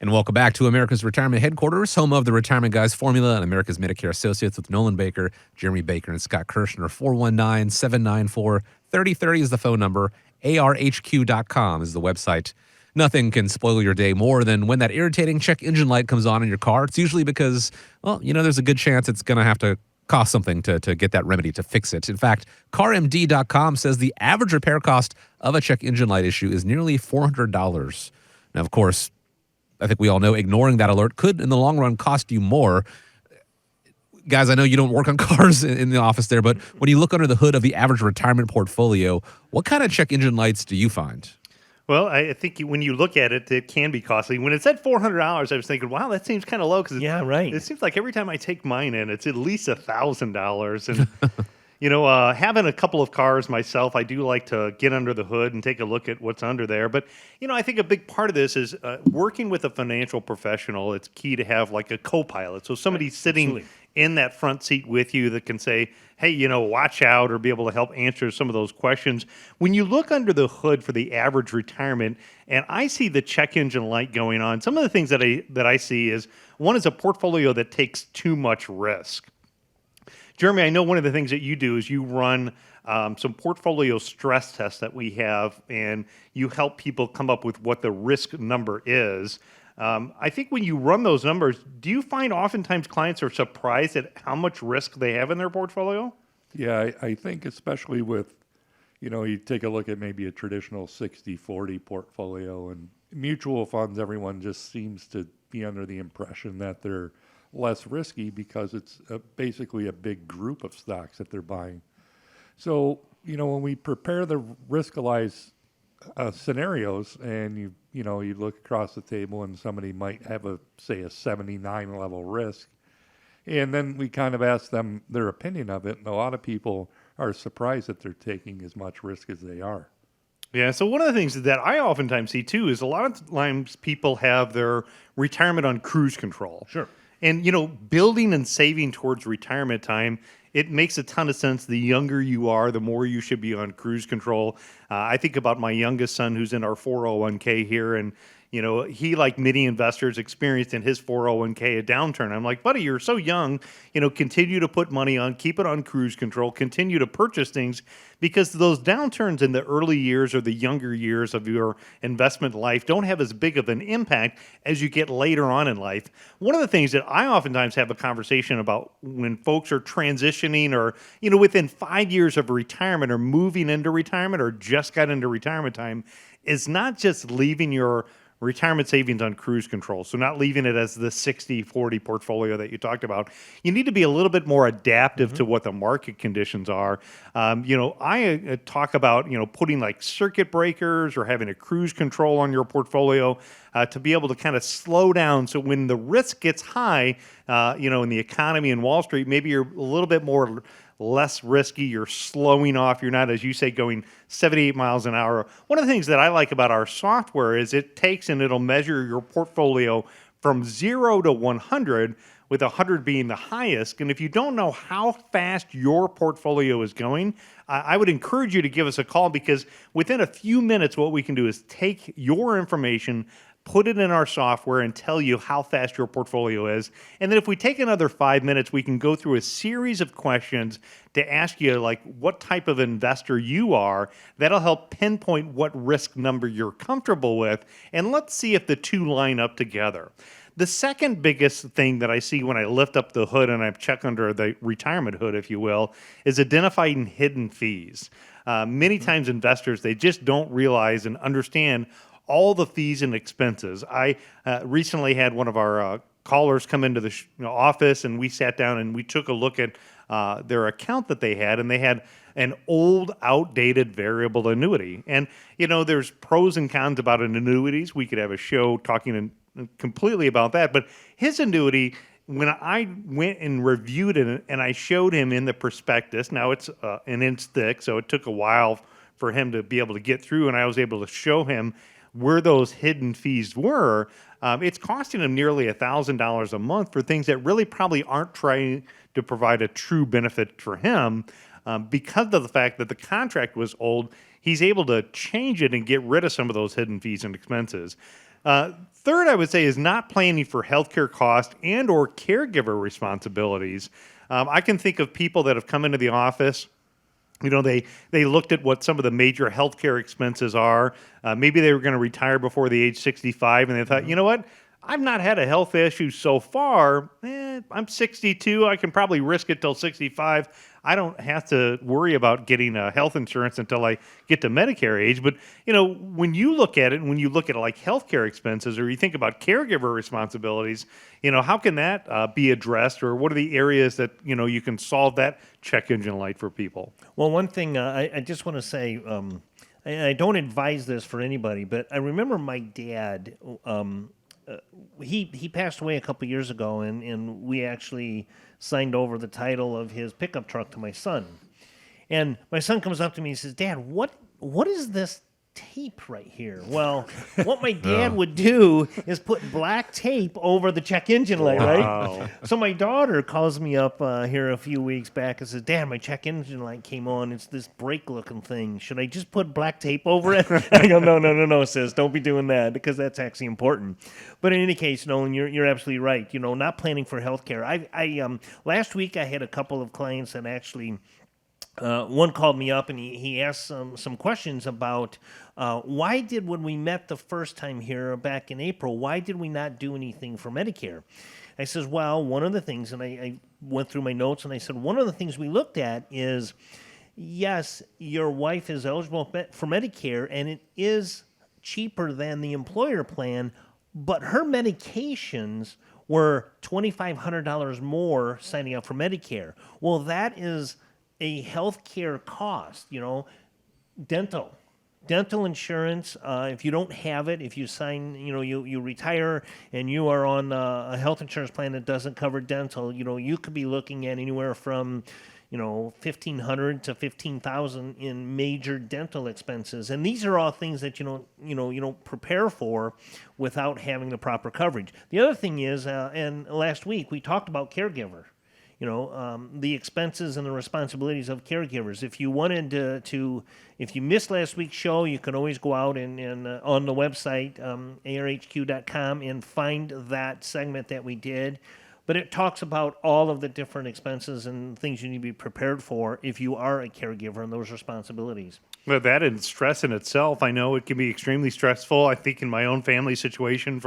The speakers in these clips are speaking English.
And welcome back to America's Retirement Headquarters, home of the Retirement Guys Formula and America's Medicare Associates with Nolan Baker, Jeremy Baker, and Scott Kirshner. 419-794-3030 is the phone number. ARHQ.com is the website. Nothing can spoil your day more than when that irritating check engine light comes on in your car. It's usually because, well, there's a good chance it's going to have to cost something to get that remedy to fix it. In fact, CarMD.com says the average repair cost of a check engine light issue is nearly $400. Now, of course, I think we all know ignoring that alert could, in the long run, cost you more. Guys, I know you don't work on cars in the office there, but when you look under the hood of the average retirement portfolio, what kind of check engine lights do you find? Well, I think when you look at it, it can be costly. When it said $400, I was thinking, wow, that seems kind of low. Yeah, right. It seems like every time I take mine in, it's at least $1,000. And having a couple of cars myself, I do like to get under the hood and take a look at what's under there. But, I think a big part of this is working with a financial professional. It's key to have like a co-pilot. So somebody sitting in that front seat with you that can say, hey, watch out, or be able to help answer some of those questions. When you look under the hood for the average retirement, and I see the check engine light going on, some of the things that I see is, one is a portfolio that takes too much risk. Jeremy, I know one of the things that you do is you run some portfolio stress tests that we have, and you help people come up with what the risk number is. I think when you run those numbers, do you find oftentimes clients are surprised at how much risk they have in their portfolio? Yeah, I think especially with, you take a look at maybe a traditional 60-40 portfolio, and mutual funds, everyone just seems to be under the impression that they're less risky because it's basically a big group of stocks that they're buying. So, when we prepare the risk-alize scenarios, and you look across the table and somebody might have a 79 level risk, and then we kind of ask them their opinion of it, and a lot of people are surprised that they're taking as much risk as they are. Yeah, so one of the things that I oftentimes see too is a lot of times people have their retirement on cruise control. Sure. And, building and saving towards retirement time, it makes a ton of sense. The younger you are, the more you should be on cruise control. I think about my youngest son who's in our 401k here, and he, like many investors, experienced in his 401k a downturn. I'm like, buddy, you're so young, continue to put money on, keep it on cruise control, continue to purchase things, because those downturns in the early years or the younger years of your investment life don't have as big of an impact as you get later on in life. One of the things that I oftentimes have a conversation about when folks are transitioning or, within 5 years of retirement or moving into retirement or just got into retirement time is not just leaving your retirement savings on cruise control. So not leaving it as the 60-40 portfolio that you talked about. You need to be a little bit more adaptive to what the market conditions are. I talk about, putting like circuit breakers or having a cruise control on your portfolio to be able to kind of slow down. So when the risk gets high, in the economy and Wall Street, maybe you're a little bit more less risky, you're slowing off, you're not, as you say, going 78 miles an hour. One of the things that I like about our software is it takes and it'll measure your portfolio from 0 to 100, with 100 being the highest. And if you don't know how fast your portfolio is going, I would encourage you to give us a call, because within a few minutes, what we can do is take your information, put it in our software, and tell you how fast your portfolio is. And then if we take another 5 minutes, we can go through a series of questions to ask you like what type of investor you are. That'll help pinpoint what risk number you're comfortable with. And let's see if the two line up together. The second biggest thing that I see when I lift up the hood and I check under the retirement hood, if you will, is identifying hidden fees. Many times investors, they just don't realize and understand all the fees and expenses. I recently had one of our callers come into the office, and we sat down and we took a look at their account that they had, and they had an old, outdated variable annuity. And, there's pros and cons about annuities. We could have a show talking completely about that. But his annuity, when I went and reviewed it and I showed him in the prospectus, now it's an inch thick, so it took a while for him to be able to get through, and I was able to show him where those hidden fees were. It's costing him nearly $1,000 a month for things that really probably aren't trying to provide a true benefit for him. Because of the fact that the contract was old, he's able to change it and get rid of some of those hidden fees and expenses. Third, I would say, is not planning for healthcare costs and or caregiver responsibilities. I can think of people that have come into the office. They looked at what some of the major healthcare expenses are. Maybe they were going to retire before the age 65, and they thought, you know what? I've not had a health issue so far. I'm 62. I can probably risk it till 65. I don't have to worry about getting health insurance until I get to Medicare age. But when you look at it, and when you look at like healthcare expenses, or you think about caregiver responsibilities, how can that be addressed, or what are the areas that you can solve that check engine light for people? Well, one thing I just want to say, I don't advise this for anybody, but I remember my dad. He passed away a couple years ago, and we actually signed over the title of his pickup truck to my son. And my son comes up to me and says, "Dad, what is this tape right here?" Well, what my dad would do is put black tape over the check engine light, right? So my daughter calls me up here a few weeks back and says, "Dad, my check engine light came on. It's this brake-looking thing. Should I just put black tape over it?" I go, no, sis, don't be doing that, because that's actually important. But in any case, Nolan, you're absolutely right. Not planning for healthcare. I last week I had a couple of clients that actually. One called me up and he asked some questions about why when we met the first time here back in April, why did we not do anything for Medicare? I says, well, one of the things, and I went through my notes and I said, one of the things we looked at is, yes, your wife is eligible for Medicare and it is cheaper than the employer plan, but her medications were $2,500 more signing up for Medicare. Well, that is a healthcare cost, dental insurance. If you don't have it, if you sign, you retire and you are on a health insurance plan that doesn't cover dental, you could be looking at anywhere from, $1,500 to $15,000 in major dental expenses, and these are all things that you don't prepare for without having the proper coverage. The other thing is, and last week we talked about caregiver. The expenses and the responsibilities of caregivers. If you wanted if you missed last week's show, you can always go out and on the website, arhq.com, and find that segment that we did. But it talks about all of the different expenses and things you need to be prepared for if you are a caregiver and those responsibilities. Well, that and stress in itself, I know it can be extremely stressful. I think in my own family situation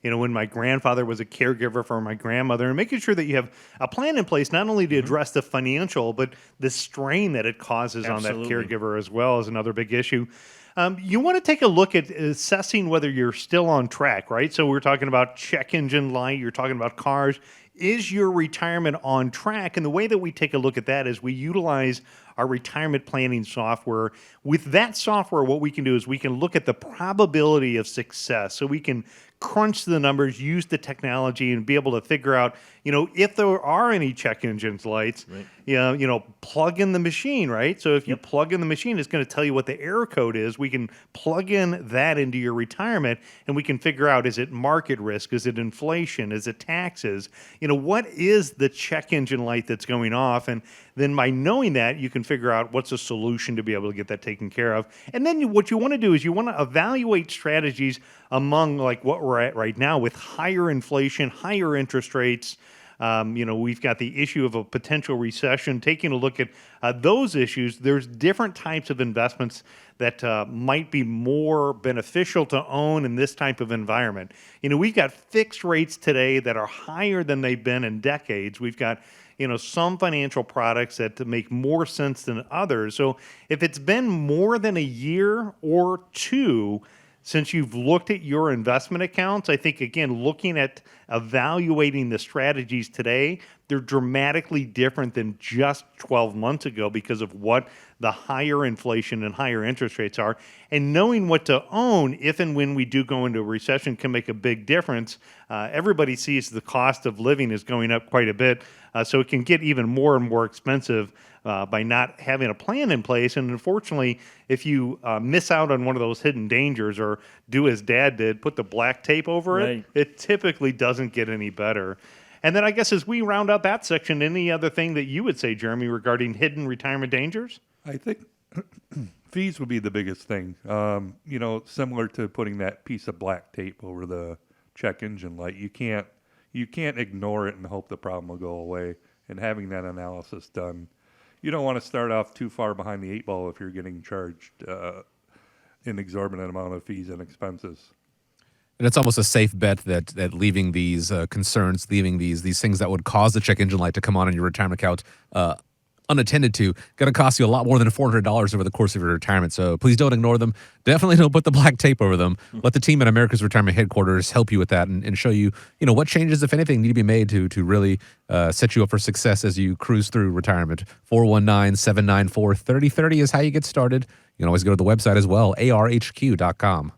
when my grandfather was a caregiver for my grandmother, and making sure that you have a plan in place not only to address the financial, but the strain that it causes Absolutely. on that caregiver as well is another big issue. You want to take a look at assessing whether you're still on track, right? So we're talking about check engine light, you're talking about cars. Is your retirement on track? And the way that we take a look at that is we utilize our retirement planning software. With that software, what we can do is we can look at the probability of success. So we can crunch the numbers, use the technology, and be able to figure out, if there are any check engines lights, right. Plug in the machine, right? So if you plug in the machine, it's going to tell you what the error code is. We can plug in that into your retirement, and we can figure out, is it market risk? Is it inflation? Is it taxes? What is the check engine light that's going off? And then by knowing that, you can figure out what's a solution to be able to get that taken care of. And then what you want to do is you want to evaluate strategies among like what we're at right now with higher inflation, higher interest rates. We've got the issue of a potential recession. Taking a look at those issues, there's different types of investments that might be more beneficial to own in this type of environment. We've got fixed rates today that are higher than they've been in decades. We've got some financial products that make more sense than others. So if it's been more than a year or two since you've looked at your investment accounts, I think, again, looking at evaluating the strategies today, they're dramatically different than just 12 months ago because of what the higher inflation and higher interest rates are. And knowing what to own if and when we do go into a recession can make a big difference. Everybody sees the cost of living is going up quite a bit, so it can get even more and more expensive by not having a plan in place. And unfortunately, if you miss out on one of those hidden dangers or do as Dad did, put the black tape over it, it typically doesn't get any better. And then I guess as we round out that section, any other thing that you would say, Jeremy, regarding hidden retirement dangers? I think Fees would be the biggest thing. Similar to putting that piece of black tape over the check engine light. You can't ignore it and hope the problem will go away. And having that analysis done, you don't want to start off too far behind the 8 ball if you're getting charged an exorbitant amount of fees and expenses. And it's almost a safe bet that leaving these concerns, leaving these things that would cause the check engine light to come on in your retirement account unattended to, going to cost you a lot more than $400 over the course of your retirement. So please don't ignore them. Definitely don't put the black tape over them. Let the team at America's Retirement Headquarters help you with that and show you, what changes, if anything, need to be made to really set you up for success as you cruise through retirement. 419-794-3030 is how you get started. You can always go to the website as well, arhq.com.